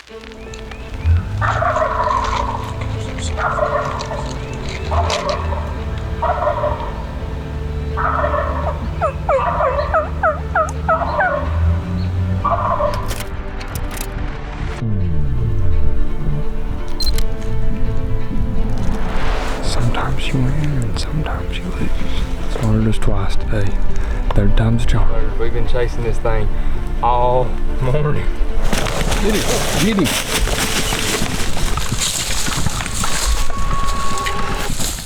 Sometimes you win and sometimes you lose. Smarted us twice today. Third time's a charm. We've been chasing this thing all morning. Get it, get him.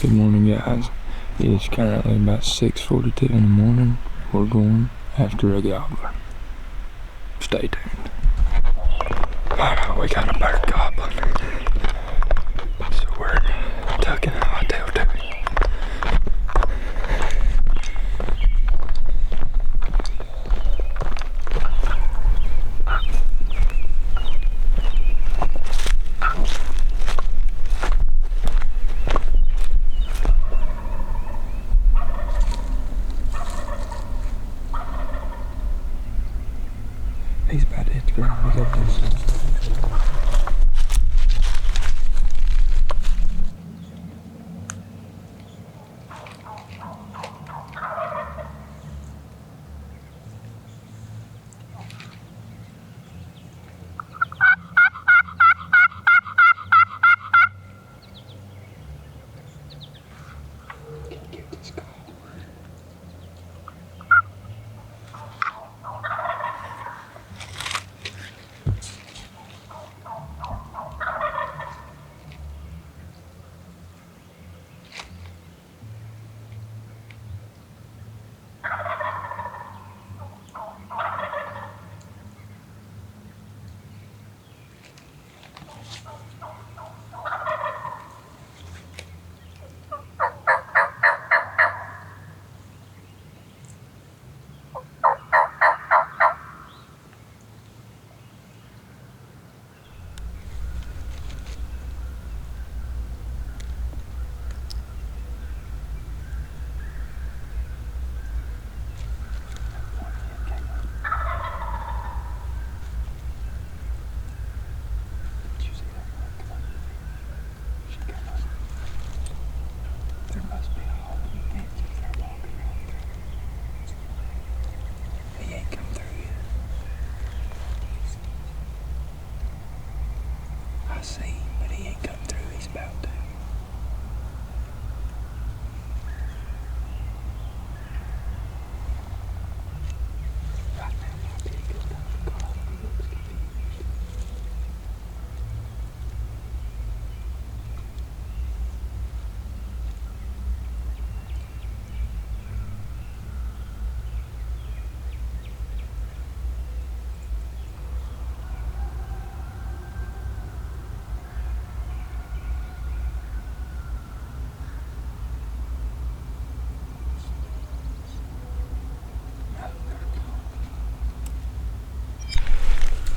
Good morning, guys. It's currently about 6:42 in the morning. We're going after a gobbler. Stay tuned. We got a bird gobbling. So we're tucking a hot tail to it. He's about to hit the ground. We got this. Get this guy. I see him, but he ain't come through. He's about to. Right now might be a good time to call him. He looks confused.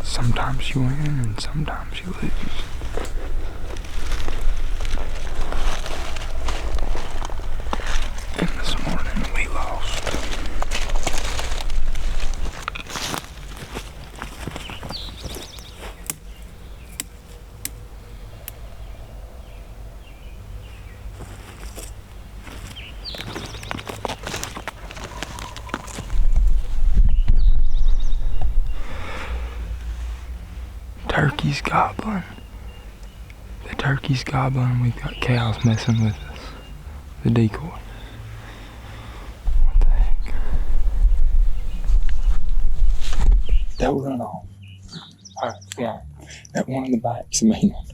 Sometimes you win and sometimes you lose. And this morning we lost. Turkey's gobbling. The turkey's gobbling. We've got cows messing with us. The decoy. What the heck? Don't run off. Alright, come on. That one in the back's the main one.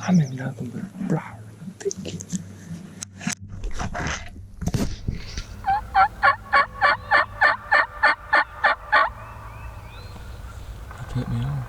I'm in nothing but a flower. Thick. Cut me off.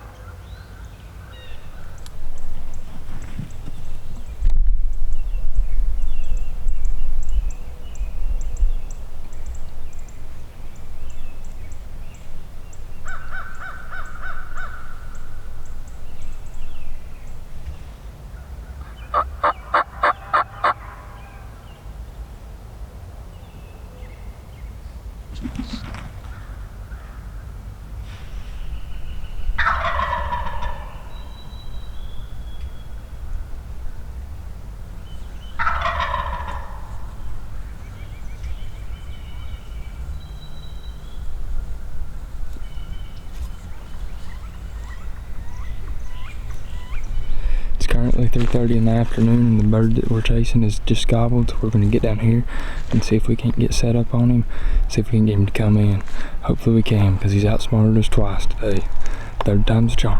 approximately 3:30 in the afternoon, and the bird that we're chasing is just gobbled. So we're going to get down here and see if we can't get set up on him, see if we can get him to come in. Hopefully we can, because he's outsmarted us twice today. Third time's a charm.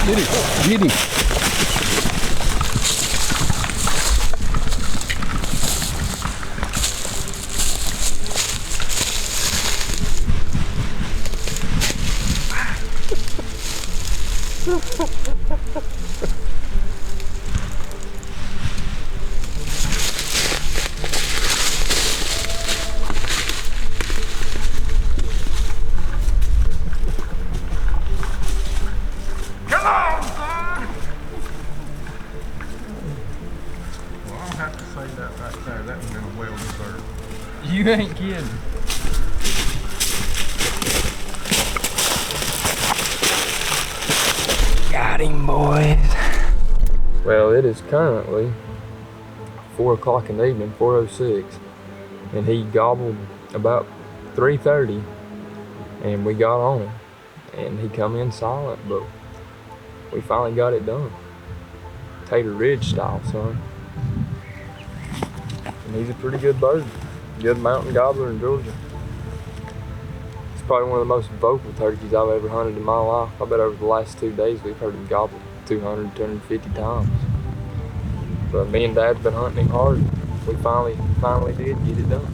Get him! Get him! You ain't kidding. Got him, boys. Well, it is currently 4 o'clock in the evening, 4:06, and he gobbled about 3:30, and we got on him, and he come in silent, but we finally got it done. Tater Ridge style, son. And he's a pretty good bird. Good mountain gobbler in Georgia. It's probably one of the most vocal turkeys I've ever hunted in my life. I bet over the last 2 days we've heard him gobble 200, 250 times. But me and Dad's been hunting him hard. We finally did get it done.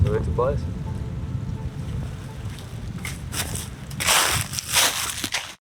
So it's a blessing.